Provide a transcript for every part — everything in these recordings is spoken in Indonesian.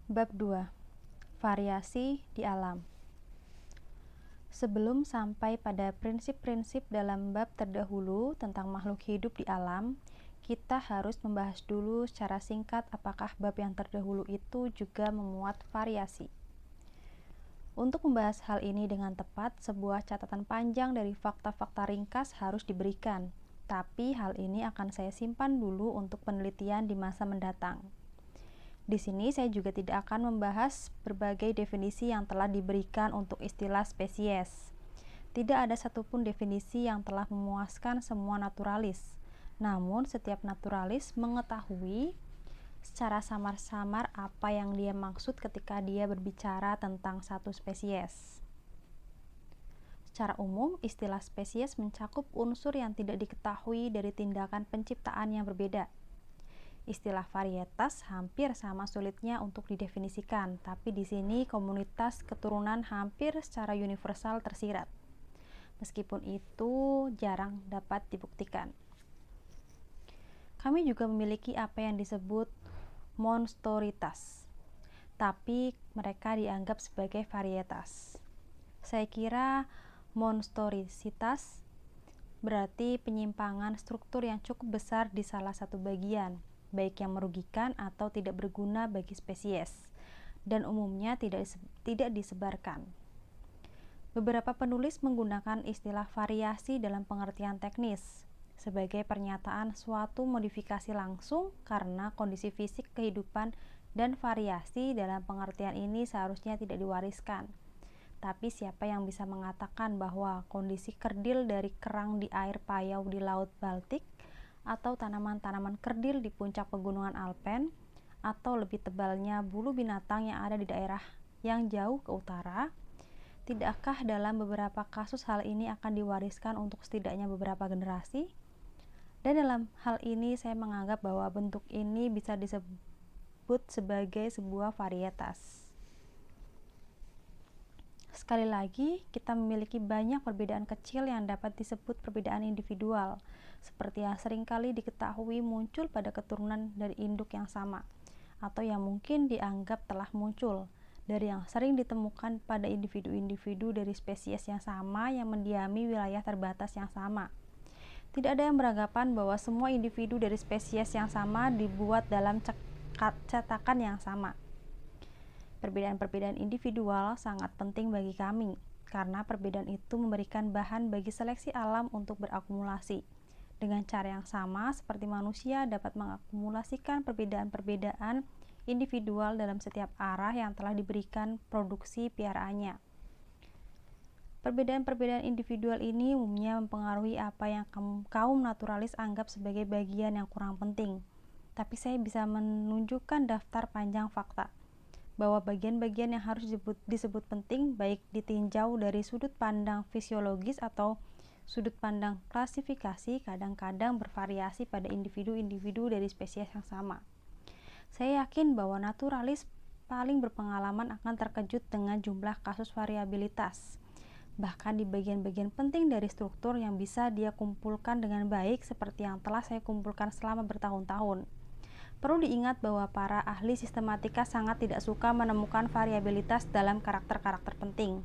Bab 2. Variasi di alam. Sebelum sampai pada prinsip-prinsip dalam bab terdahulu tentang makhluk hidup di alam, kita harus membahas dulu secara singkat apakah bab yang terdahulu itu juga memuat variasi. Untuk membahas hal ini dengan tepat, sebuah catatan panjang dari fakta-fakta ringkas harus diberikan, tapi hal ini akan saya simpan dulu untuk penelitian di masa mendatang. Di sini saya juga tidak akan membahas berbagai definisi yang telah diberikan untuk istilah spesies. Tidak ada satupun definisi yang telah memuaskan semua naturalis. Namun, setiap naturalis mengetahui secara samar-samar apa yang dia maksud ketika dia berbicara tentang satu spesies. Secara umum, istilah spesies mencakup unsur yang tidak diketahui dari tindakan penciptaan yang berbeda. Istilah varietas hampir sama sulitnya untuk didefinisikan, tapi di sini komunitas keturunan hampir secara universal tersirat. Meskipun itu jarang dapat dibuktikan. Kami juga memiliki apa yang disebut monstoritas, tapi mereka dianggap sebagai varietas. Saya kira monstorisitas berarti penyimpangan struktur yang cukup besar di salah satu bagian, baik yang merugikan atau tidak berguna bagi spesies, dan umumnya tidak disebarkan. Beberapa penulis menggunakan istilah variasi dalam pengertian teknis, sebagai pernyataan suatu modifikasi langsung karena kondisi fisik kehidupan, dan variasi dalam pengertian ini seharusnya tidak diwariskan. Tapi siapa yang bisa mengatakan bahwa kondisi kerdil dari kerang di air payau di Laut Baltik, atau tanaman-tanaman kerdil di puncak pegunungan Alpen, atau lebih tebalnya bulu binatang yang ada di daerah yang jauh ke utara, tidakkah dalam beberapa kasus hal ini akan diwariskan untuk setidaknya beberapa generasi? Dan dalam hal ini saya menganggap bahwa bentuk ini bisa disebut sebagai sebuah varietas. Sekali lagi, kita memiliki banyak perbedaan kecil yang dapat disebut perbedaan individual, seperti yang seringkali diketahui muncul pada keturunan dari induk yang sama, atau yang mungkin dianggap telah muncul dari yang sering ditemukan pada individu-individu dari spesies yang sama yang mendiami wilayah terbatas yang sama. Tidak ada yang beranggapan bahwa semua individu dari spesies yang sama dibuat dalam cetakan yang sama. Perbedaan-perbedaan individual sangat penting bagi kami, karena perbedaan itu memberikan bahan bagi seleksi alam untuk berakumulasi. Dengan cara yang sama, seperti manusia dapat mengakumulasikan perbedaan-perbedaan individual dalam setiap arah yang telah diberikan produksi piaraannya. Perbedaan-perbedaan individual ini umumnya mempengaruhi apa yang kaum naturalis anggap sebagai bagian yang kurang penting. Tapi saya bisa menunjukkan daftar panjang fakta bahwa bagian-bagian yang harus disebut penting, baik ditinjau dari sudut pandang fisiologis atau sudut pandang klasifikasi, kadang-kadang bervariasi pada individu-individu dari spesies yang sama. Saya yakin bahwa naturalis paling berpengalaman akan terkejut dengan jumlah kasus variabilitas, bahkan di bagian-bagian penting dari struktur yang bisa dia kumpulkan dengan baik seperti yang telah saya kumpulkan selama bertahun-tahun. Perlu diingat bahwa para ahli sistematika sangat tidak suka menemukan variabilitas dalam karakter-karakter penting,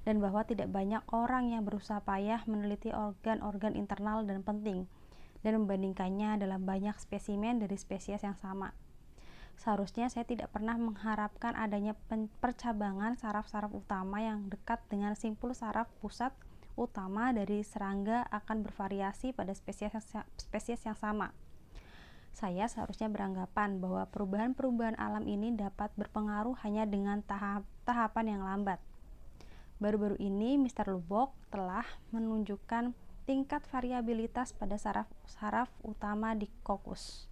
dan bahwa tidak banyak orang yang berusaha payah meneliti organ-organ internal dan penting, dan membandingkannya dalam banyak spesimen dari spesies yang sama. Seharusnya saya tidak pernah mengharapkan adanya percabangan saraf-saraf utama yang dekat dengan simpul saraf pusat utama dari serangga akan bervariasi pada spesies yang sama. Saya seharusnya beranggapan bahwa perubahan-perubahan alam ini dapat berpengaruh hanya dengan tahapan yang lambat. Baru-baru ini, Mr. Lubbock telah menunjukkan tingkat variabilitas pada saraf utama di kokus,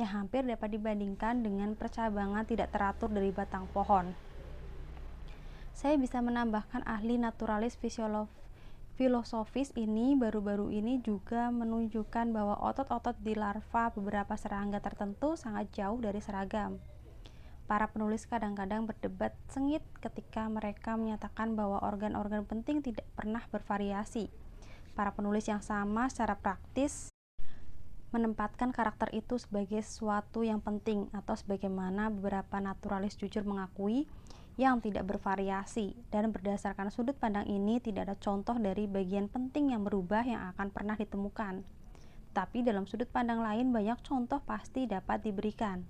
yang hampir dapat dibandingkan dengan percabangan tidak teratur dari batang pohon. Saya bisa menambahkan ahli naturalis filosofis ini baru-baru ini juga menunjukkan bahwa otot-otot di larva beberapa serangga tertentu sangat jauh dari seragam. Para penulis kadang-kadang berdebat sengit ketika mereka menyatakan bahwa organ-organ penting tidak pernah bervariasi. Para penulis yang sama secara praktis menempatkan karakter itu sebagai sesuatu yang penting, atau sebagaimana beberapa naturalis jujur mengakui, yang tidak bervariasi. Dan berdasarkan sudut pandang ini, tidak ada contoh dari bagian penting yang berubah yang akan pernah ditemukan. Tapi dalam sudut pandang lain, banyak contoh pasti dapat diberikan.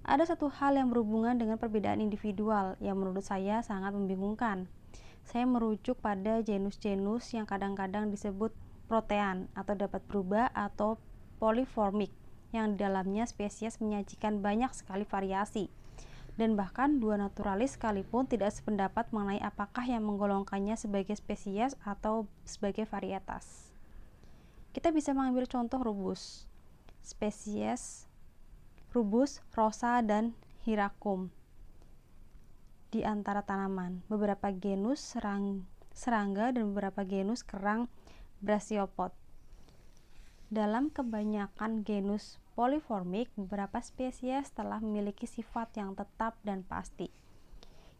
Ada satu hal yang berhubungan dengan perbedaan individual yang menurut saya sangat membingungkan. Saya merujuk pada genus-genus yang kadang-kadang disebut protean atau dapat berubah atau polyformic, yang di dalamnya spesies menyajikan banyak sekali variasi. Dan bahkan dua naturalis sekalipun tidak sependapat mengenai apakah yang menggolongkannya sebagai spesies atau sebagai varietas. Kita bisa mengambil contoh rubus. Spesies rubus, rosa, dan hiracum di antara tanaman, beberapa genus serangga, dan beberapa genus kerang brachiopods. Dalam kebanyakan genus polyformic, beberapa spesies telah memiliki sifat yang tetap dan pasti.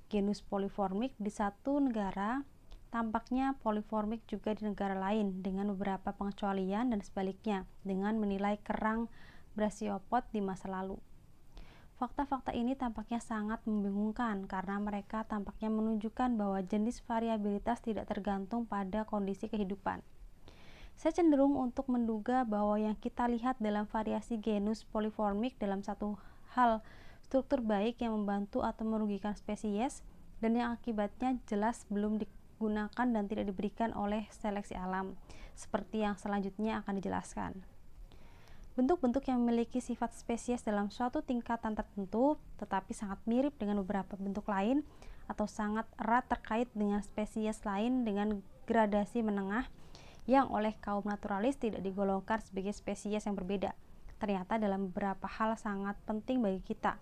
Genus polyformic di satu negara tampaknya polyformic juga di negara lain dengan beberapa pengecualian, dan sebaliknya dengan menilai kerang brachiopods di masa lalu. Fakta-fakta ini tampaknya sangat membingungkan karena mereka tampaknya menunjukkan bahwa jenis variabilitas tidak tergantung pada kondisi kehidupan. Saya cenderung untuk menduga bahwa yang kita lihat dalam variasi genus polyformic dalam satu hal struktur baik yang membantu atau merugikan spesies, dan yang akibatnya jelas belum digunakan dan tidak diberikan oleh seleksi alam, seperti yang selanjutnya akan dijelaskan. Bentuk-bentuk yang memiliki sifat spesies dalam suatu tingkatan tertentu, tetapi sangat mirip dengan beberapa bentuk lain, atau sangat erat terkait dengan spesies lain dengan gradasi menengah, yang oleh kaum naturalis tidak digolongkan sebagai spesies yang berbeda. Ternyata dalam beberapa hal sangat penting bagi kita.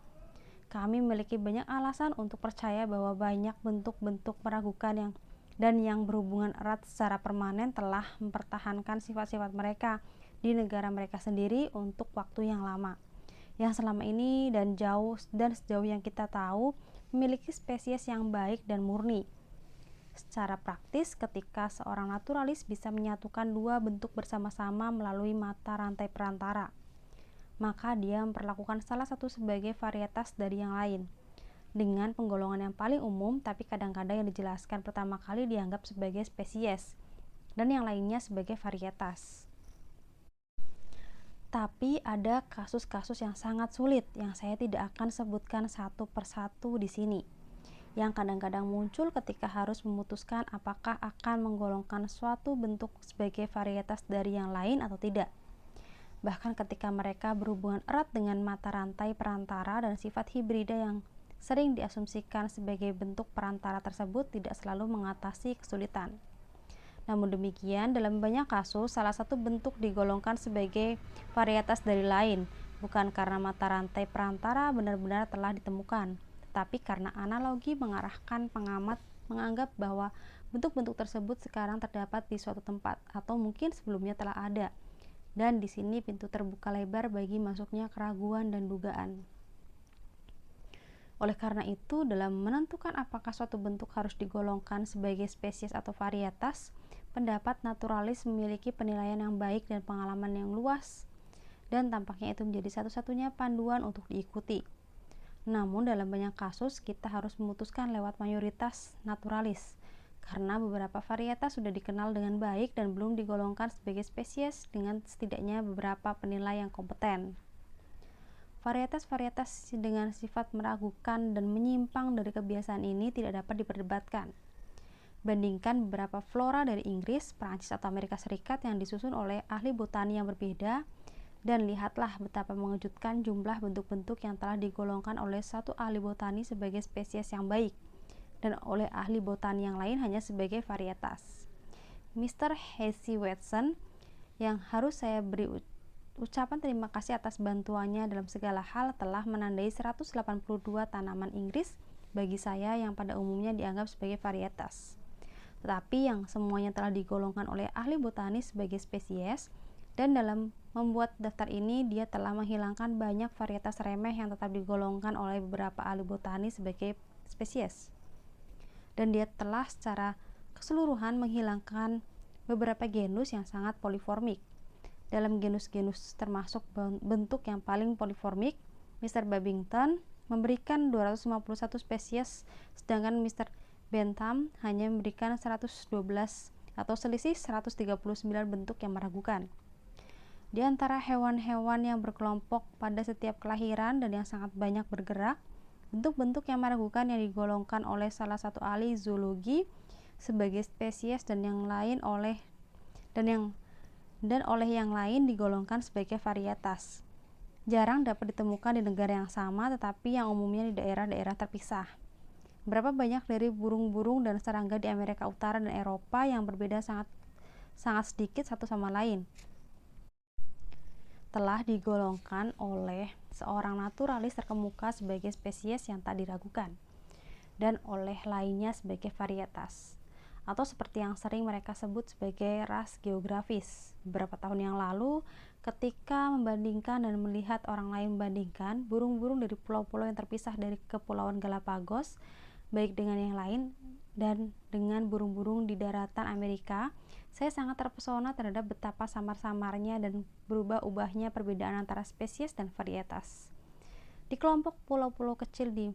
Kami memiliki banyak alasan untuk percaya bahwa banyak bentuk-bentuk meragukan yang berhubungan erat secara permanen telah mempertahankan sifat-sifat mereka di negara mereka sendiri untuk waktu yang lama, yang selama ini dan sejauh yang kita tahu memiliki spesies yang baik dan murni. Secara praktis, ketika seorang naturalis bisa menyatukan dua bentuk bersama-sama melalui mata rantai perantara, maka dia memperlakukan salah satu sebagai varietas dari yang lain dengan penggolongan yang paling umum, tapi kadang-kadang yang dijelaskan pertama kali dianggap sebagai spesies dan yang lainnya sebagai varietas. Tapi ada kasus-kasus yang sangat sulit yang saya tidak akan sebutkan satu persatu di sini, yang kadang-kadang muncul ketika harus memutuskan apakah akan menggolongkan suatu bentuk sebagai varietas dari yang lain atau tidak. Bahkan ketika mereka berhubungan erat dengan mata rantai perantara, dan sifat hibrida yang sering diasumsikan sebagai bentuk perantara tersebut tidak selalu mengatasi kesulitan. Namun demikian, dalam banyak kasus, salah satu bentuk digolongkan sebagai varietas dari lain, bukan karena mata rantai perantara benar-benar telah ditemukan, tetapi karena analogi mengarahkan pengamat menganggap bahwa bentuk-bentuk tersebut sekarang terdapat di suatu tempat, atau mungkin sebelumnya telah ada, dan di sini pintu terbuka lebar bagi masuknya keraguan dan dugaan. Oleh karena itu, dalam menentukan apakah suatu bentuk harus digolongkan sebagai spesies atau varietas, pendapat naturalis memiliki penilaian yang baik dan pengalaman yang luas, dan tampaknya itu menjadi satu-satunya panduan untuk diikuti. Namun dalam banyak kasus kita harus memutuskan lewat mayoritas naturalis, karena beberapa varietas sudah dikenal dengan baik dan belum digolongkan sebagai spesies dengan setidaknya beberapa penilai yang kompeten. Varietas-varietas dengan sifat meragukan dan menyimpang dari kebiasaan ini tidak dapat diperdebatkan. Bandingkan beberapa flora dari Inggris, Prancis, atau Amerika Serikat yang disusun oleh ahli botani yang berbeda, dan lihatlah betapa mengejutkan jumlah bentuk-bentuk yang telah digolongkan oleh satu ahli botani sebagai spesies yang baik, dan oleh ahli botani yang lain hanya sebagai varietas. Mr. Casey Watson, yang harus saya beri ucapan terima kasih atas bantuannya dalam segala hal, telah menandai 182 tanaman Inggris bagi saya yang pada umumnya dianggap sebagai varietas, tetapi yang semuanya telah digolongkan oleh ahli botani sebagai spesies, dan dalam membuat daftar ini dia telah menghilangkan banyak varietas remeh yang tetap digolongkan oleh beberapa ahli botani sebagai spesies, dan dia telah secara keseluruhan menghilangkan beberapa genus yang sangat poliformik. dalam genus-genus termasuk bentuk yang paling poliformik. Mr. Babington memberikan 251 spesies, sedangkan Mr. Bentham hanya memberikan 112 atau selisih 139 bentuk yang meragukan. Di antara hewan-hewan yang berkelompok pada setiap kelahiran dan yang sangat banyak bergerak, bentuk-bentuk yang meragukan yang digolongkan oleh salah satu ahli zoologi sebagai spesies dan oleh yang lain digolongkan sebagai varietas. Jarang dapat ditemukan di negara yang sama, tetapi yang umumnya di daerah-daerah terpisah. Berapa banyak dari burung-burung dan serangga di Amerika Utara dan Eropa yang berbeda sangat sedikit satu sama lain, telah digolongkan oleh seorang naturalis terkemuka sebagai spesies yang tak diragukan, dan oleh lainnya sebagai varietas, atau seperti yang sering mereka sebut sebagai ras geografis. Beberapa tahun yang lalu, ketika membandingkan dan melihat orang lain membandingkan burung-burung dari pulau-pulau yang terpisah dari Kepulauan Galapagos, baik dengan yang lain dan dengan burung-burung di daratan Amerika, saya sangat terpesona terhadap betapa samar-samarnya dan berubah-ubahnya perbedaan antara spesies dan varietas. Di kelompok pulau-pulau kecil di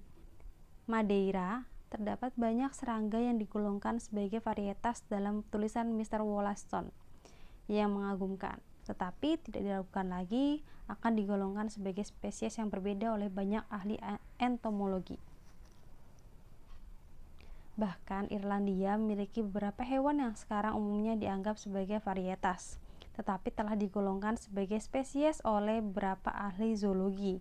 Madeira, terdapat banyak serangga yang digolongkan sebagai varietas dalam tulisan Mr. Wollaston yang mengagumkan, tetapi tidak diragukan lagi akan digolongkan sebagai spesies yang berbeda oleh banyak ahli entomologi. Bahkan Irlandia memiliki beberapa hewan yang sekarang umumnya dianggap sebagai varietas, tetapi telah digolongkan sebagai spesies oleh beberapa ahli zoologi.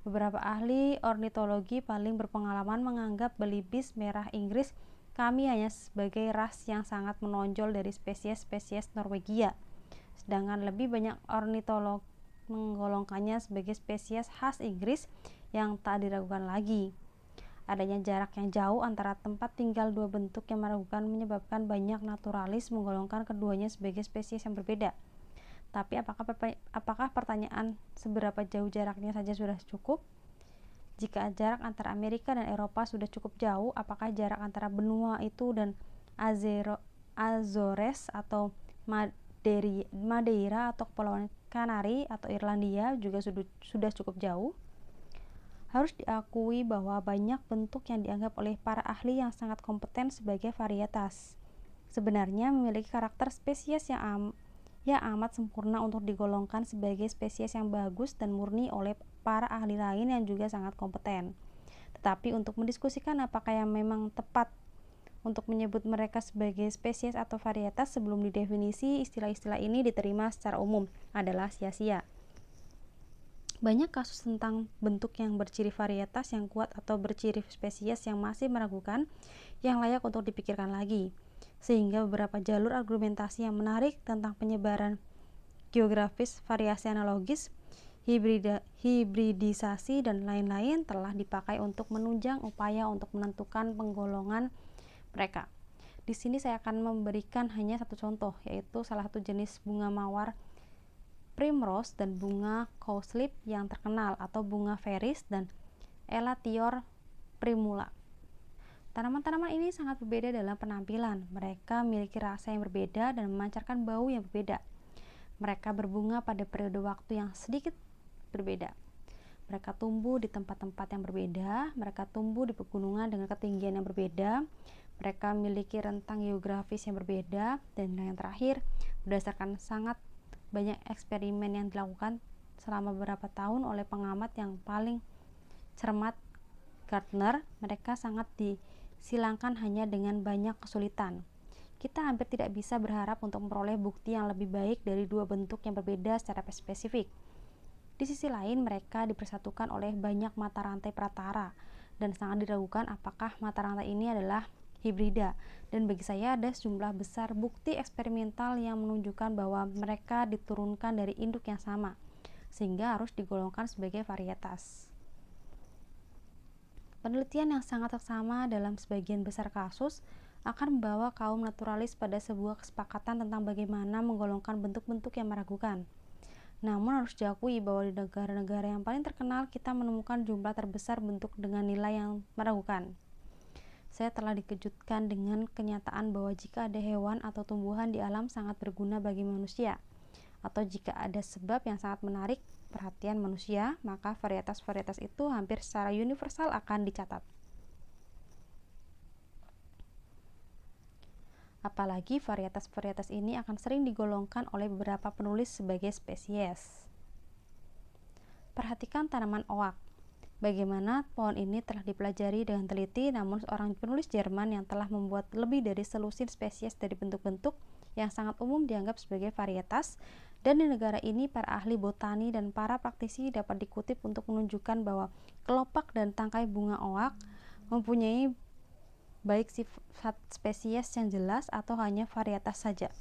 Beberapa ahli ornitologi paling berpengalaman menganggap belibis merah Inggris kami hanya sebagai ras yang sangat menonjol dari spesies-spesies Norwegia, sedangkan lebih banyak ornitolog menggolongkannya sebagai spesies khas Inggris yang tak diragukan lagi. Adanya jarak yang jauh antara tempat tinggal dua bentuk yang meragukan menyebabkan banyak naturalis menggolongkan keduanya sebagai spesies yang berbeda. Tapi apakah pertanyaan seberapa jauh jaraknya saja sudah cukup? Jika jarak antara Amerika dan Eropa sudah cukup jauh, apakah jarak antara benua itu dan Azores atau Madeira atau Kepulauan Kanari atau Irlandia juga sudah cukup jauh? Harus diakui bahwa banyak bentuk yang dianggap oleh para ahli yang sangat kompeten sebagai varietas sebenarnya memiliki karakter spesies yang amat sempurna untuk digolongkan sebagai spesies yang bagus dan murni oleh para ahli lain yang juga sangat kompeten. Tetapi untuk mendiskusikan apakah yang memang tepat untuk menyebut mereka sebagai spesies atau varietas sebelum didefinisi, istilah-istilah ini diterima secara umum adalah sia-sia. Banyak kasus tentang bentuk yang berciri varietas yang kuat atau berciri spesies yang masih meragukan yang layak untuk dipikirkan lagi, sehingga beberapa jalur argumentasi yang menarik tentang penyebaran geografis, variasi analogis, hibridisasi, dan lain-lain telah dipakai untuk menunjang upaya untuk menentukan penggolongan mereka. Di sini saya akan memberikan hanya satu contoh, yaitu salah satu jenis bunga mawar primrose dan bunga cowslip yang terkenal, atau bunga veris dan elatior primula. Tanaman-tanaman ini sangat berbeda dalam penampilan. Mereka memiliki rasa yang berbeda dan memancarkan bau yang berbeda. Mereka berbunga pada periode waktu yang sedikit berbeda. Mereka tumbuh di tempat-tempat yang berbeda. Mereka tumbuh di pegunungan dengan ketinggian yang berbeda. Mereka memiliki rentang geografis yang berbeda. Dan yang terakhir, berdasarkan sangat banyak eksperimen yang dilakukan selama beberapa tahun oleh pengamat yang paling cermat, Gardner, mereka sangat disilangkan hanya dengan banyak kesulitan. Kita hampir tidak bisa berharap untuk memperoleh bukti yang lebih baik dari dua bentuk yang berbeda secara spesifik. Di sisi lain, mereka dipersatukan oleh banyak mata rantai pratara, dan sangat diragukan apakah mata rantai ini adalah hibrida, dan bagi saya ada sejumlah besar bukti eksperimental yang menunjukkan bahwa mereka diturunkan dari induk yang sama, sehingga harus digolongkan sebagai varietas. Penelitian yang sangat seksama dalam sebagian besar kasus akan membawa kaum naturalis pada sebuah kesepakatan tentang bagaimana menggolongkan bentuk-bentuk yang meragukan. Namun harus diakui bahwa di negara-negara yang paling terkenal kita menemukan jumlah terbesar bentuk dengan nilai yang meragukan. Saya telah dikejutkan dengan kenyataan bahwa jika ada hewan atau tumbuhan di alam sangat berguna bagi manusia, atau jika ada sebab yang sangat menarik perhatian manusia, maka varietas-varietas itu hampir secara universal akan dicatat. Apalagi varietas-varietas ini akan sering digolongkan oleh beberapa penulis sebagai spesies. Perhatikan tanaman oak. Bagaimana pohon ini telah dipelajari dengan teliti, namun seorang penulis Jerman yang telah membuat lebih dari selusin spesies dari bentuk-bentuk yang sangat umum dianggap sebagai varietas, dan di negara ini para ahli botani dan para praktisi dapat dikutip untuk menunjukkan bahwa kelopak dan tangkai bunga oak mempunyai baik sifat spesies yang jelas atau hanya varietas saja.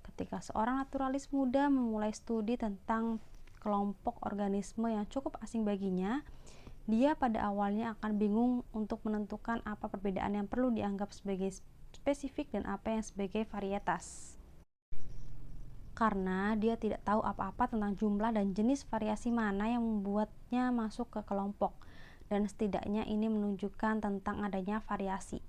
Ketika seorang naturalis muda memulai studi tentang kelompok organisme yang cukup asing baginya, dia pada awalnya akan bingung untuk menentukan apa perbedaan yang perlu dianggap sebagai spesifik dan apa yang sebagai varietas. Karena dia tidak tahu apa-apa tentang jumlah dan jenis variasi mana yang membuatnya masuk ke kelompok, dan setidaknya ini menunjukkan tentang adanya variasi.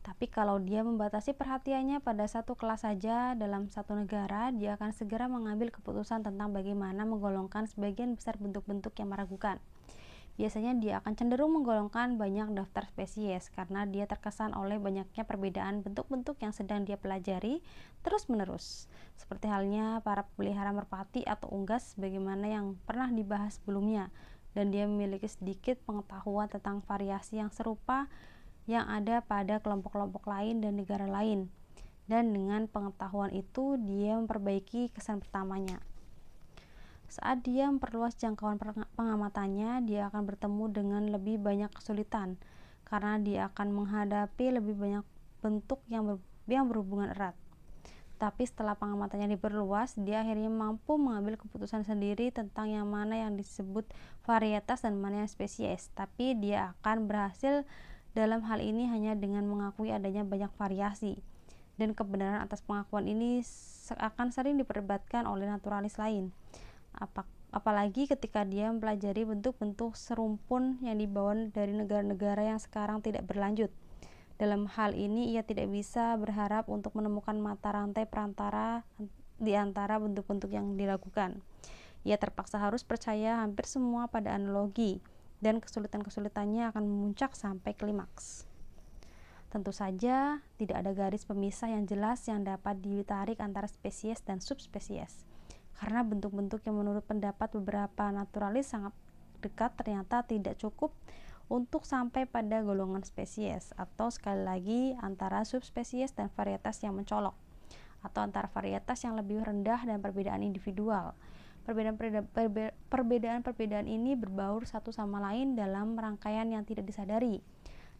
Tapi kalau dia membatasi perhatiannya pada satu kelas saja dalam satu negara, dia akan segera mengambil keputusan tentang bagaimana menggolongkan sebagian besar bentuk-bentuk yang meragukan. Biasanya dia akan cenderung menggolongkan banyak daftar spesies karena dia terkesan oleh banyaknya perbedaan bentuk-bentuk yang sedang dia pelajari terus-menerus. Seperti halnya para pelihara merpati atau unggas sebagaimana yang pernah dibahas sebelumnya, dan dia memiliki sedikit pengetahuan tentang variasi yang serupa yang ada pada kelompok-kelompok lain dan negara lain, dan dengan pengetahuan itu dia memperbaiki kesan pertamanya. Saat dia memperluas jangkauan pengamatannya, dia akan bertemu dengan lebih banyak kesulitan karena dia akan menghadapi lebih banyak bentuk yang berhubungan erat. Tapi setelah pengamatannya diperluas, dia akhirnya mampu mengambil keputusan sendiri tentang yang mana yang disebut varietas dan mana yang spesies. Tapi dia akan berhasil dalam hal ini hanya dengan mengakui adanya banyak variasi, dan kebenaran atas pengakuan ini akan sering diperdebatkan oleh naturalis lain, apalagi ketika dia mempelajari bentuk-bentuk serumpun yang dibawa dari negara-negara yang sekarang tidak berlanjut. Dalam hal ini ia tidak bisa berharap untuk menemukan mata rantai perantara di antara bentuk-bentuk yang diragukan. Ia terpaksa harus percaya hampir semua pada analogi, dan kesulitan-kesulitannya akan memuncak sampai klimaks. Tentu saja, tidak ada garis pemisah yang jelas yang dapat ditarik antara spesies dan subspesies, karena bentuk-bentuk yang menurut pendapat beberapa naturalis sangat dekat ternyata tidak cukup untuk sampai pada golongan spesies, atau sekali lagi antara subspesies dan varietas yang mencolok, atau antara varietas yang lebih rendah dan perbedaan individual. Perbedaan-perbedaan ini berbaur satu sama lain dalam rangkaian yang tidak disadari,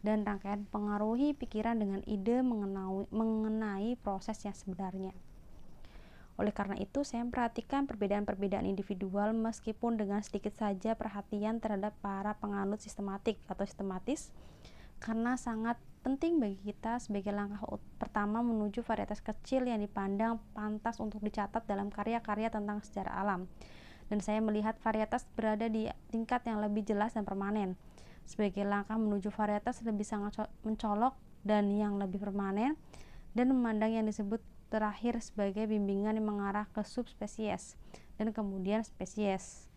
dan rangkaian pengaruhi pikiran dengan ide mengenai proses yang sebenarnya. Oleh karena itu, saya memperhatikan perbedaan-perbedaan individual meskipun dengan sedikit saja perhatian terhadap para penganut sistematik atau sistematis, karena sangat penting bagi kita sebagai langkah pertama menuju varietas kecil yang dipandang pantas untuk dicatat dalam karya-karya tentang sejarah alam. Dan saya melihat varietas berada di tingkat yang lebih jelas dan permanen. Sebagai langkah menuju varietas lebih sangat mencolok dan yang lebih permanen, dan memandang yang disebut terakhir sebagai bimbingan yang mengarah ke subspesies dan kemudian spesies.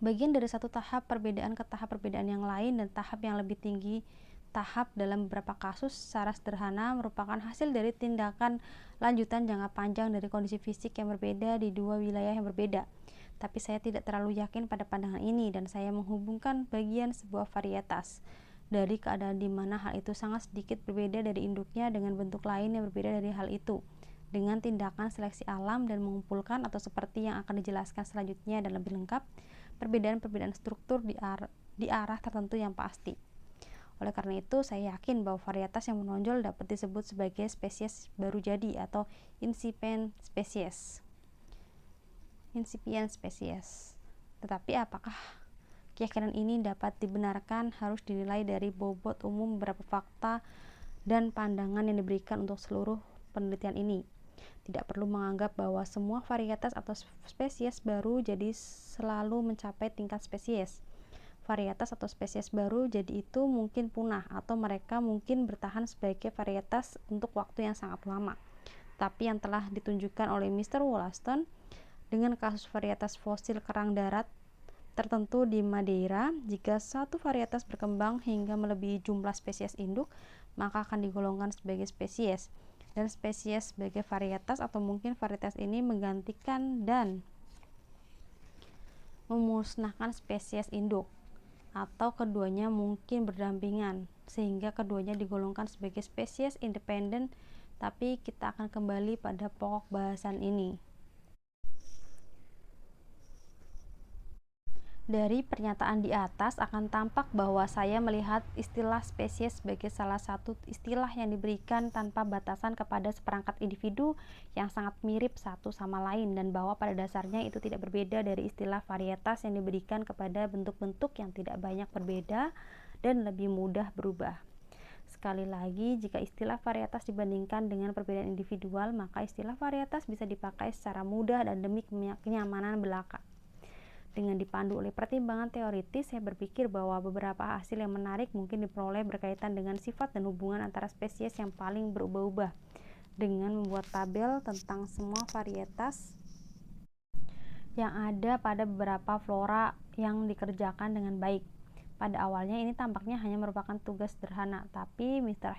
Bagian dari satu tahap perbedaan ke tahap perbedaan yang lain, dan tahap yang lebih tinggi tahap dalam beberapa kasus secara sederhana merupakan hasil dari tindakan lanjutan jangka panjang dari kondisi fisik yang berbeda di dua wilayah yang berbeda. Tapi saya tidak terlalu yakin pada pandangan ini, dan saya menghubungkan bagian sebuah varietas dari keadaan di mana hal itu sangat sedikit berbeda dari induknya dengan bentuk lain yang berbeda dari hal itu, dengan tindakan seleksi alam, dan mengumpulkan atau seperti yang akan dijelaskan selanjutnya dan lebih lengkap, perbedaan-perbedaan struktur di arah tertentu yang pasti. Oleh karena itu, saya yakin bahwa varietas yang menonjol dapat disebut sebagai spesies baru jadi atau incipient species. Tetapi apakah keyakinan ini dapat dibenarkan harus dinilai dari bobot umum beberapa fakta dan pandangan yang diberikan untuk seluruh penelitian ini. Tidak perlu menganggap bahwa semua varietas atau spesies baru jadi selalu mencapai tingkat spesies. Varietas atau spesies baru jadi itu mungkin punah, atau mereka mungkin bertahan sebagai varietas untuk waktu yang sangat lama. seperti yang telah ditunjukkan oleh Mr. Wollaston dengan kasus varietas fosil kerang darat tertentu di Madeira. Jika satu varietas berkembang hingga melebihi jumlah spesies induk, maka akan digolongkan sebagai spesies, dan spesies sebagai varietas, atau mungkin varietas ini menggantikan dan memusnahkan spesies induk, atau keduanya mungkin berdampingan sehingga keduanya digolongkan sebagai spesies independen. Tapi kita akan kembali pada pokok bahasan ini. Dari pernyataan di atas akan tampak bahwa saya melihat istilah spesies sebagai salah satu istilah yang diberikan tanpa batasan kepada seperangkat individu yang sangat mirip satu sama lain, dan bahwa pada dasarnya itu tidak berbeda dari istilah varietas yang diberikan kepada bentuk-bentuk yang tidak banyak berbeda dan lebih mudah berubah. Sekali lagi, jika istilah varietas dibandingkan dengan perbedaan individual, maka istilah varietas bisa dipakai secara mudah dan demi kenyamanan belaka. Dengan dipandu oleh pertimbangan teoritis, saya berpikir bahwa beberapa hasil yang menarik mungkin diperoleh berkaitan dengan sifat dan hubungan antara spesies yang paling berubah-ubah. Dengan membuat tabel tentang semua varietas yang ada pada beberapa flora yang dikerjakan dengan baik. Pada awalnya ini tampaknya hanya merupakan tugas sederhana, tapi Mr.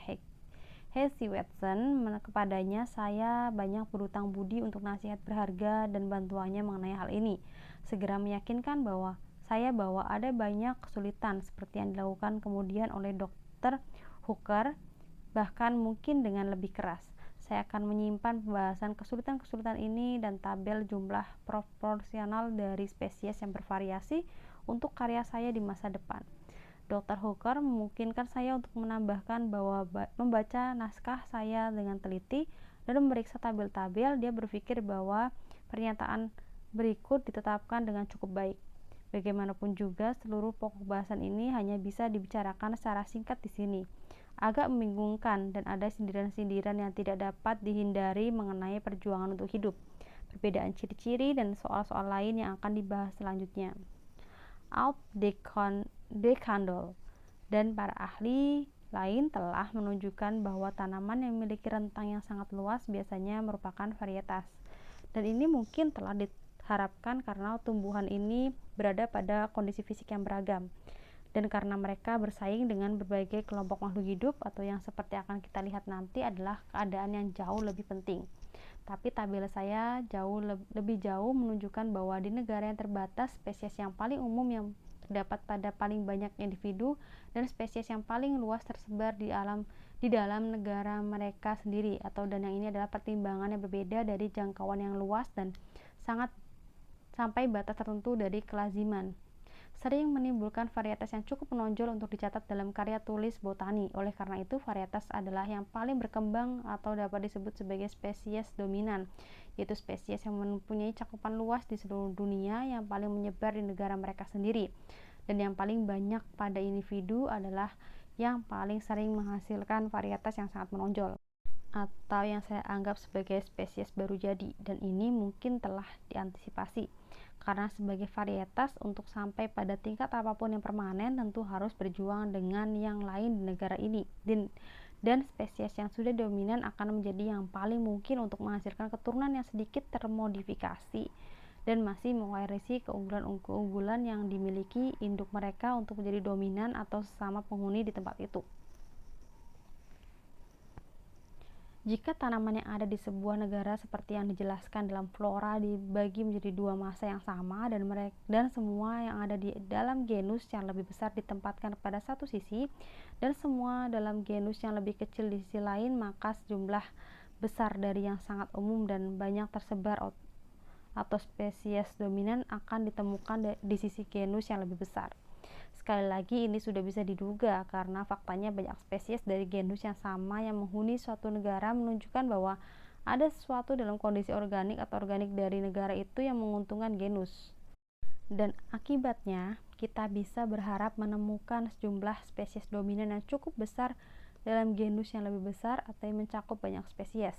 Hesse Watson, kepadanya saya banyak berutang budi untuk nasihat berharga dan bantuannya mengenai hal ini. Segera meyakinkan bahwa ada banyak kesulitan seperti yang dilakukan kemudian oleh Dr. Hooker, bahkan mungkin dengan lebih keras. Saya akan menyimpan pembahasan kesulitan-kesulitan ini dan tabel jumlah proporsional dari spesies yang bervariasi untuk karya saya di masa depan. Dr. Hooker memungkinkan saya untuk menambahkan bahwa membaca naskah saya dengan teliti dan memeriksa tabel-tabel, dia berpikir bahwa pernyataan berikut ditetapkan dengan cukup baik. Bagaimanapun juga, seluruh pokok bahasan ini hanya bisa dibicarakan secara singkat di sini. Agak membingungkan dan ada sindiran-sindiran yang tidak dapat dihindari mengenai perjuangan untuk hidup, perbedaan ciri-ciri, dan soal-soal lain yang akan dibahas selanjutnya. Alp de Candolle dan para ahli lain telah menunjukkan bahwa tanaman yang memiliki rentang yang sangat luas biasanya merupakan varietas, dan ini mungkin telah diharapkan karena tumbuhan ini berada pada kondisi fisik yang beragam, dan karena mereka bersaing dengan berbagai kelompok makhluk hidup, atau yang seperti akan kita lihat nanti adalah keadaan yang jauh lebih penting. Tapi tabel saya lebih jauh menunjukkan bahwa di negara yang terbatas, spesies yang paling umum yang terdapat pada paling banyak individu, dan spesies yang paling luas tersebar di dalam negara mereka sendiri, dan yang ini adalah pertimbangan yang berbeda dari jangkauan yang luas dan sangat sampai batas tertentu dari kelaziman, sering menimbulkan varietas yang cukup menonjol untuk dicatat dalam karya tulis botani. Oleh karena itu, varietas adalah yang paling berkembang atau dapat disebut sebagai spesies dominan, yaitu spesies yang mempunyai cakupan luas di seluruh dunia, yang paling menyebar di negara mereka sendiri, dan yang paling banyak pada individu adalah yang paling sering menghasilkan varietas yang sangat menonjol, atau yang saya anggap sebagai spesies baru jadi, dan ini mungkin telah diantisipasi. Karena sebagai varietas, untuk sampai pada tingkat apapun yang permanen, tentu harus berjuang dengan yang lain di negara ini, dan spesies yang sudah dominan akan menjadi yang paling mungkin untuk menghasilkan keturunan yang sedikit termodifikasi dan masih mewarisi keunggulan-keunggulan yang dimiliki induk mereka untuk menjadi dominan atau sesama penghuni di tempat itu. Jika tanaman yang ada di sebuah negara seperti yang dijelaskan dalam flora dibagi menjadi dua masa yang sama, dan semua yang ada di dalam genus yang lebih besar ditempatkan pada satu sisi, dan semua dalam genus yang lebih kecil di sisi lain, maka sejumlah besar dari yang sangat umum dan banyak tersebar atau spesies dominan akan ditemukan di sisi genus yang lebih besar. Sekali lagi, ini sudah bisa diduga karena faktanya banyak spesies dari genus yang sama yang menghuni suatu negara menunjukkan bahwa ada sesuatu dalam kondisi organik atau organik dari negara itu yang menguntungkan genus. Dan akibatnya, kita bisa berharap menemukan sejumlah spesies dominan yang cukup besar dalam genus yang lebih besar atau yang mencakup banyak spesies.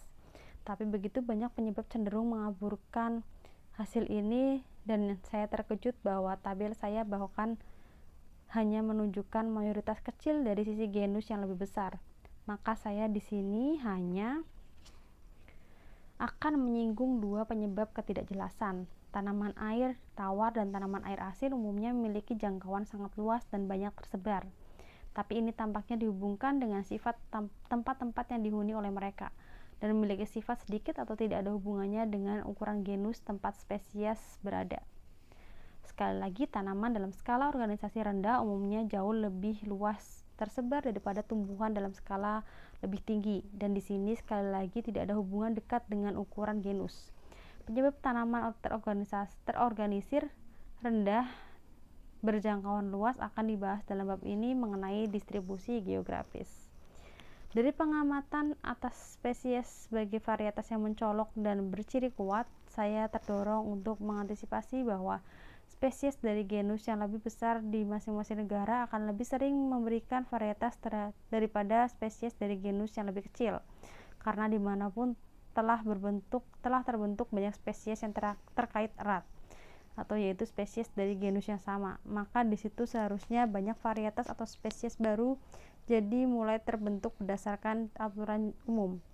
Tapi begitu banyak penyebab cenderung mengaburkan hasil ini, dan saya terkejut bahwa tabel saya bahkan hanya menunjukkan mayoritas kecil dari sisi genus yang lebih besar. Maka saya di sini hanya akan menyinggung dua penyebab ketidakjelasan. Tanaman air tawar dan tanaman air asin umumnya memiliki jangkauan sangat luas dan banyak tersebar. Tapi ini tampaknya dihubungkan dengan sifat tempat-tempat yang dihuni oleh mereka dan memiliki sifat sedikit atau tidak ada hubungannya dengan ukuran genus tempat spesies berada. Sekali lagi, tanaman dalam skala organisasi rendah umumnya jauh lebih luas tersebar daripada tumbuhan dalam skala lebih tinggi, dan di sini sekali lagi tidak ada hubungan dekat dengan ukuran genus. Penyebab tanaman terorganisir rendah berjangkauan luas akan dibahas dalam bab ini mengenai distribusi geografis. Dari pengamatan atas spesies sebagai varietas yang mencolok dan berciri kuat, saya terdorong untuk mengantisipasi bahwa spesies dari genus yang lebih besar di masing-masing negara akan lebih sering memberikan varietas daripada spesies dari genus yang lebih kecil, karena dimanapun telah terbentuk banyak spesies yang terkait erat, atau yaitu spesies dari genus yang sama, maka di situ seharusnya banyak varietas atau spesies baru jadi mulai terbentuk berdasarkan aturan umum.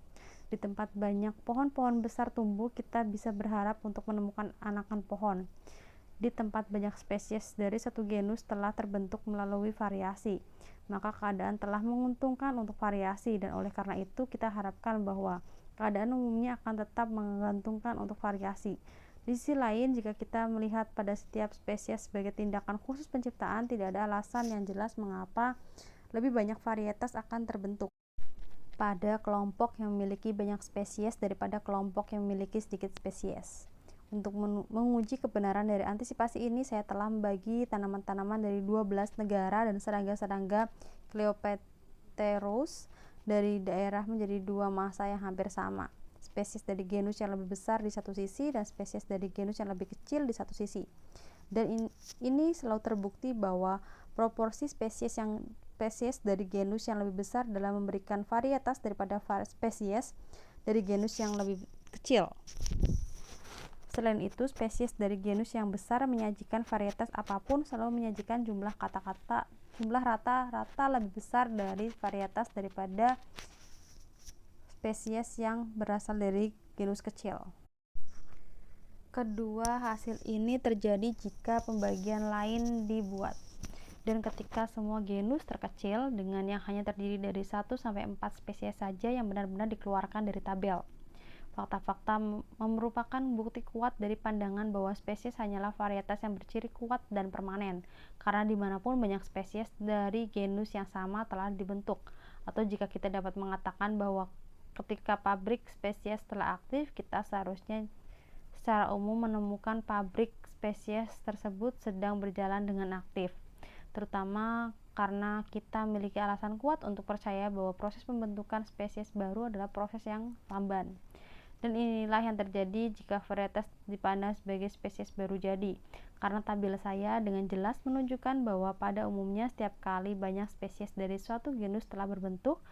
Di tempat banyak pohon-pohon besar tumbuh, kita bisa berharap untuk menemukan anakan pohon. Di tempat banyak spesies dari satu genus telah terbentuk melalui variasi, maka keadaan telah menguntungkan untuk variasi, dan oleh karena itu kita harapkan bahwa keadaan umumnya akan tetap menggantungkan untuk variasi. Di sisi lain, jika kita melihat pada setiap spesies sebagai tindakan khusus penciptaan, tidak ada alasan yang jelas mengapa lebih banyak varietas akan terbentuk pada kelompok yang memiliki banyak spesies daripada kelompok yang memiliki sedikit spesies. Untuk menguji kebenaran dari antisipasi ini, saya telah membagi tanaman-tanaman dari 12 negara dan serangga-serangga Cleopteros dari daerah menjadi dua massa yang hampir sama. Spesies dari genus yang lebih besar di satu sisi dan spesies dari genus yang lebih kecil di satu sisi. Dan ini selalu terbukti bahwa proporsi spesies dari genus yang lebih besar dalam memberikan varietas daripada spesies dari genus yang lebih kecil. Selain itu, spesies dari genus yang besar menyajikan varietas apapun selalu menyajikan jumlah rata-rata lebih besar dari varietas daripada spesies yang berasal dari genus kecil. Kedua hasil ini terjadi jika pembagian lain dibuat, dan ketika semua genus terkecil dengan yang hanya terdiri dari 1-4 spesies saja yang benar-benar dikeluarkan dari tabel. Fakta-fakta merupakan bukti kuat dari pandangan bahwa spesies hanyalah varietas yang berciri kuat dan permanen, karena dimanapun banyak spesies dari genus yang sama telah dibentuk. Atau jika kita dapat mengatakan bahwa ketika pabrik spesies telah aktif, kita seharusnya secara umum menemukan pabrik spesies tersebut sedang berjalan dengan aktif, terutama karena kita memiliki alasan kuat untuk percaya bahwa proses pembentukan spesies baru adalah proses yang lamban. Dan inilah yang terjadi jika varietas dipandang sebagai spesies baru jadi, karena tabel saya dengan jelas menunjukkan bahwa pada umumnya setiap kali banyak spesies dari suatu genus telah berbentuk,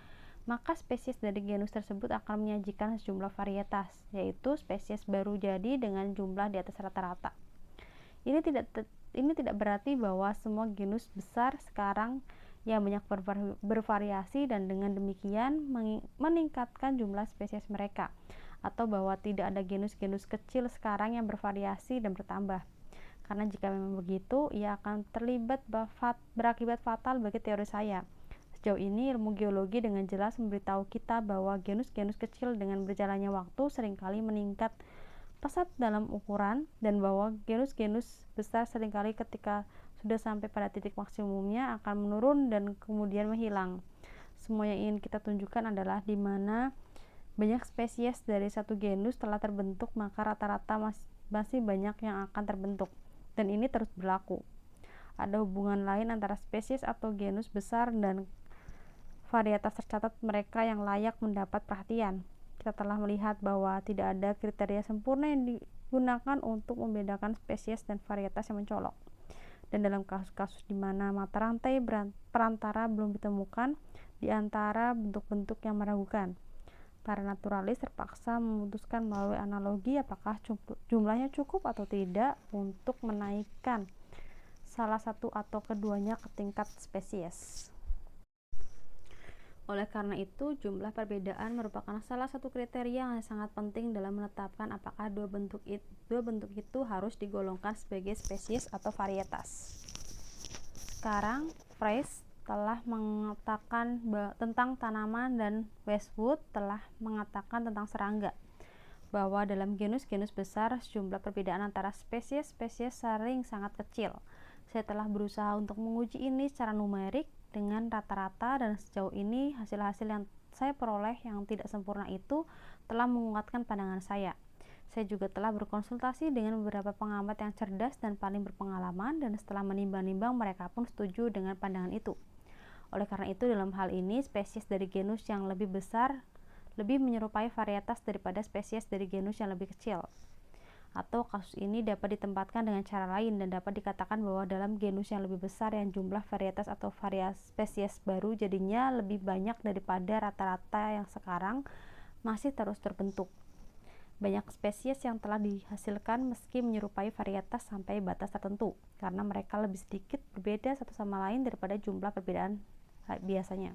maka spesies dari genus tersebut akan menyajikan sejumlah varietas, yaitu spesies baru jadi dengan jumlah di atas rata-rata. Ini tidak berarti bahwa semua genus besar sekarang yang banyak bervariasi dan dengan demikian meningkatkan jumlah spesies mereka, atau bahwa tidak ada genus-genus kecil sekarang yang bervariasi dan bertambah. Karena jika memang begitu, ia akan berakibat fatal bagi teori saya. Sejauh ini, ilmu geologi dengan jelas memberitahu kita bahwa genus-genus kecil dengan berjalannya waktu seringkali meningkat pesat dalam ukuran, dan bahwa genus-genus besar seringkali ketika sudah sampai pada titik maksimumnya akan menurun dan kemudian menghilang. Semua yang ingin kita tunjukkan adalah di mana banyak spesies dari satu genus telah terbentuk, maka rata-rata masih banyak yang akan terbentuk, dan ini terus berlaku. Ada hubungan lain antara spesies atau genus besar dan varietas tercatat mereka yang layak mendapat perhatian. Kita telah melihat bahwa tidak ada kriteria sempurna yang digunakan untuk membedakan spesies dan varietas yang mencolok. Dan dalam kasus-kasus di mana mata rantai perantara belum ditemukan di antara bentuk-bentuk yang meragukan, para naturalis terpaksa memutuskan melalui analogi apakah jumlahnya cukup atau tidak untuk menaikkan salah satu atau keduanya ke tingkat spesies. Oleh karena itu, jumlah perbedaan merupakan salah satu kriteria yang sangat penting dalam menetapkan apakah dua bentuk itu harus digolongkan sebagai spesies atau varietas. Sekarang, Price telah mengatakan tentang tanaman dan Westwood telah mengatakan tentang serangga, bahwa dalam genus-genus besar, jumlah perbedaan antara spesies-spesies sering sangat kecil. Saya telah berusaha untuk menguji ini secara numerik dengan rata-rata, dan sejauh ini hasil-hasil yang saya peroleh yang tidak sempurna itu telah menguatkan pandangan saya. Saya juga telah berkonsultasi dengan beberapa pengamat yang cerdas dan paling berpengalaman, dan setelah menimbang-nimbang mereka pun setuju dengan pandangan itu. Oleh karena itu, dalam hal ini spesies dari genus yang lebih besar lebih menyerupai varietas daripada spesies dari genus yang lebih kecil. Atau kasus ini dapat ditempatkan dengan cara lain dan dapat dikatakan bahwa dalam genus yang lebih besar yang jumlah varietas atau spesies baru jadinya lebih banyak daripada rata-rata yang sekarang masih terus terbentuk. Banyak spesies yang telah dihasilkan meski menyerupai varietas sampai batas tertentu, karena mereka lebih sedikit berbeda satu sama lain daripada jumlah perbedaan biasanya.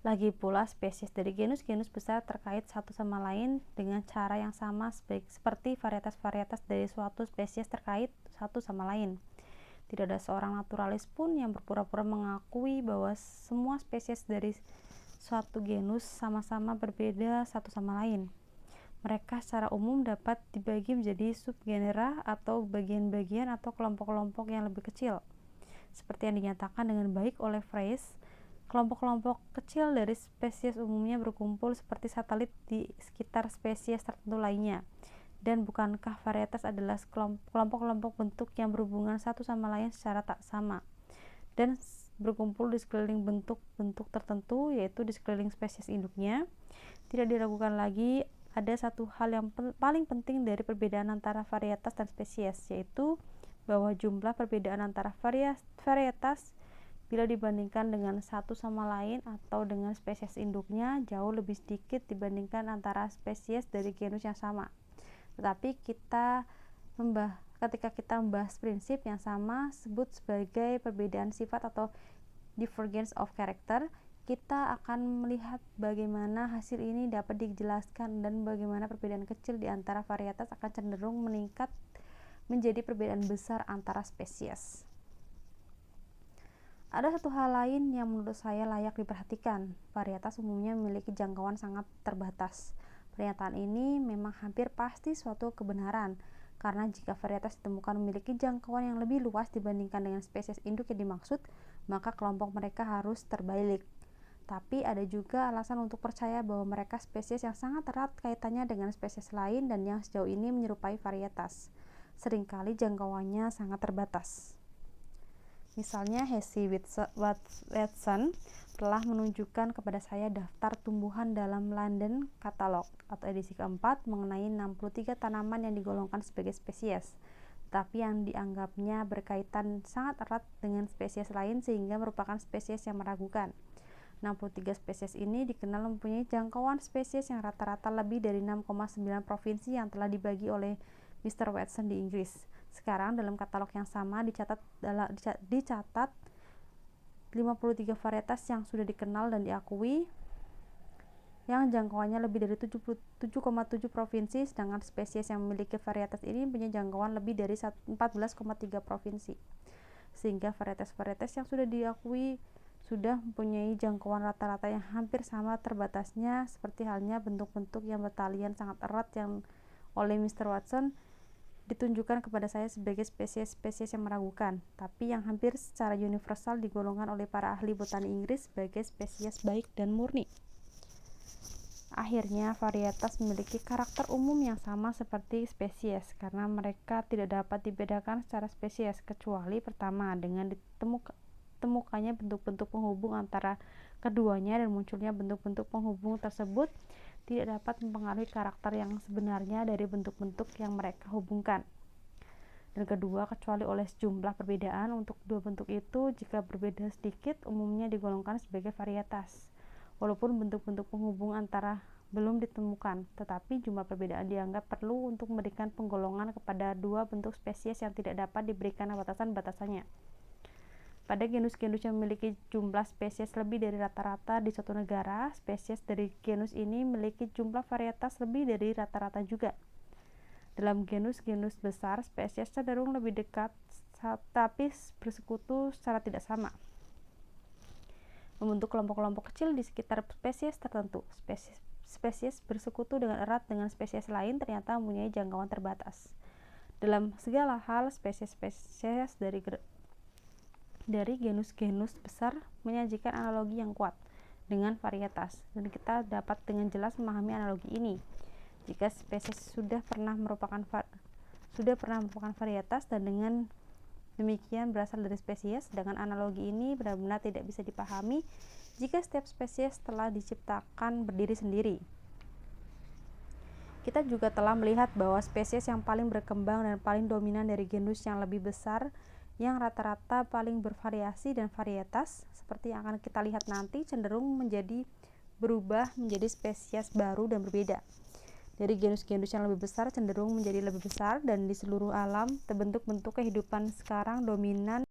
Lagi pula, spesies dari genus-genus besar terkait satu sama lain dengan cara yang sama seperti varietas-varietas dari suatu spesies terkait satu sama lain. Tidak ada seorang naturalis pun yang berpura-pura mengakui bahwa semua spesies dari suatu genus sama-sama berbeda satu sama lain. Mereka secara umum dapat dibagi menjadi subgenera atau bagian-bagian atau kelompok-kelompok yang lebih kecil. Seperti yang dinyatakan dengan baik oleh Fries, kelompok-kelompok kecil dari spesies umumnya berkumpul seperti satelit di sekitar spesies tertentu lainnya. Dan bukankah varietas adalah kelompok-kelompok bentuk yang berhubungan satu sama lain secara tak sama dan berkumpul di sekeliling bentuk-bentuk tertentu, yaitu di sekeliling spesies induknya? Tidak diragukan lagi, ada satu hal yang paling penting dari perbedaan antara varietas dan spesies, yaitu bahwa jumlah perbedaan antara varietas bila dibandingkan dengan satu sama lain atau dengan spesies induknya jauh lebih sedikit dibandingkan antara spesies dari genus yang sama. Tetapi ketika kita membahas prinsip yang sama sebut sebagai perbedaan sifat atau divergence of character, kita akan melihat bagaimana hasil ini dapat dijelaskan dan bagaimana perbedaan kecil di antara varietas akan cenderung meningkat menjadi perbedaan besar antara spesies. Ada satu hal lain yang menurut saya layak diperhatikan. Varietas umumnya memiliki jangkauan sangat terbatas. Pernyataan ini memang hampir pasti suatu kebenaran, karena jika varietas ditemukan memiliki jangkauan yang lebih luas dibandingkan dengan spesies induk yang dimaksud, maka kelompok mereka harus terbalik. Tapi ada juga alasan untuk percaya bahwa mereka spesies yang sangat erat kaitannya dengan spesies lain dan yang sejauh ini menyerupai varietas. Seringkali jangkauannya sangat terbatas. Misalnya, Hesse Watson telah menunjukkan kepada saya daftar tumbuhan dalam London Catalog atau edisi keempat mengenai 63 tanaman yang digolongkan sebagai spesies, tapi yang dianggapnya berkaitan sangat erat dengan spesies lain sehingga merupakan spesies yang meragukan. 63 spesies ini dikenal mempunyai jangkauan spesies yang rata-rata lebih dari 6,9 provinsi yang telah dibagi oleh Mr. Watson di Inggris. Sekarang dalam katalog yang sama dicatat 53 varietas yang sudah dikenal dan diakui yang jangkauannya lebih dari 7,7 provinsi, sedangkan spesies yang memiliki varietas ini punya jangkauan lebih dari 14,3 provinsi. Sehingga varietas-varietas yang sudah diakui sudah mempunyai jangkauan rata-rata yang hampir sama terbatasnya, seperti halnya bentuk-bentuk yang bertalian sangat erat yang oleh Mr. Watson ditunjukkan kepada saya sebagai spesies-spesies yang meragukan, tapi yang hampir secara universal digolongkan oleh para ahli botani Inggris sebagai spesies baik dan murni. Akhirnya, varietas memiliki karakter umum yang sama seperti spesies, karena mereka tidak dapat dibedakan secara spesies, kecuali pertama, dengan ditemukannya bentuk-bentuk penghubung antara keduanya, dan munculnya bentuk-bentuk penghubung tersebut tidak dapat mempengaruhi karakter yang sebenarnya dari bentuk-bentuk yang mereka hubungkan. Dan kedua, kecuali oleh sejumlah perbedaan untuk dua bentuk itu, jika berbeda sedikit, umumnya digolongkan sebagai varietas. Walaupun bentuk-bentuk penghubung antara belum ditemukan, tetapi jumlah perbedaan dianggap perlu untuk memberikan penggolongan kepada dua bentuk spesies yang tidak dapat diberikan batasan-batasannya. Pada genus-genus yang memiliki jumlah spesies lebih dari rata-rata di suatu negara, spesies dari genus ini memiliki jumlah varietas lebih dari rata-rata juga. Dalam genus-genus besar, spesies cenderung lebih dekat tapi bersekutu secara tidak sama, membentuk kelompok-kelompok kecil di sekitar spesies tertentu. Spesies bersekutu dengan erat dengan spesies lain ternyata mempunyai jangkauan terbatas. Dalam segala hal, spesies dari genus-genus besar menyajikan analogi yang kuat dengan varietas, dan kita dapat dengan jelas memahami analogi ini jika spesies sudah pernah merupakan varietas, dan dengan demikian berasal dari spesies. Dengan analogi ini benar-benar tidak bisa dipahami jika setiap spesies telah diciptakan berdiri sendiri. Kita juga telah melihat bahwa spesies yang paling berkembang dan paling dominan dari genus yang lebih besar, yang rata-rata paling bervariasi dan varietas, seperti yang akan kita lihat nanti, cenderung berubah menjadi spesies baru dan berbeda. Dari genus-genus yang lebih besar cenderung menjadi lebih besar, dan di seluruh alam terbentuk bentuk kehidupan sekarang dominan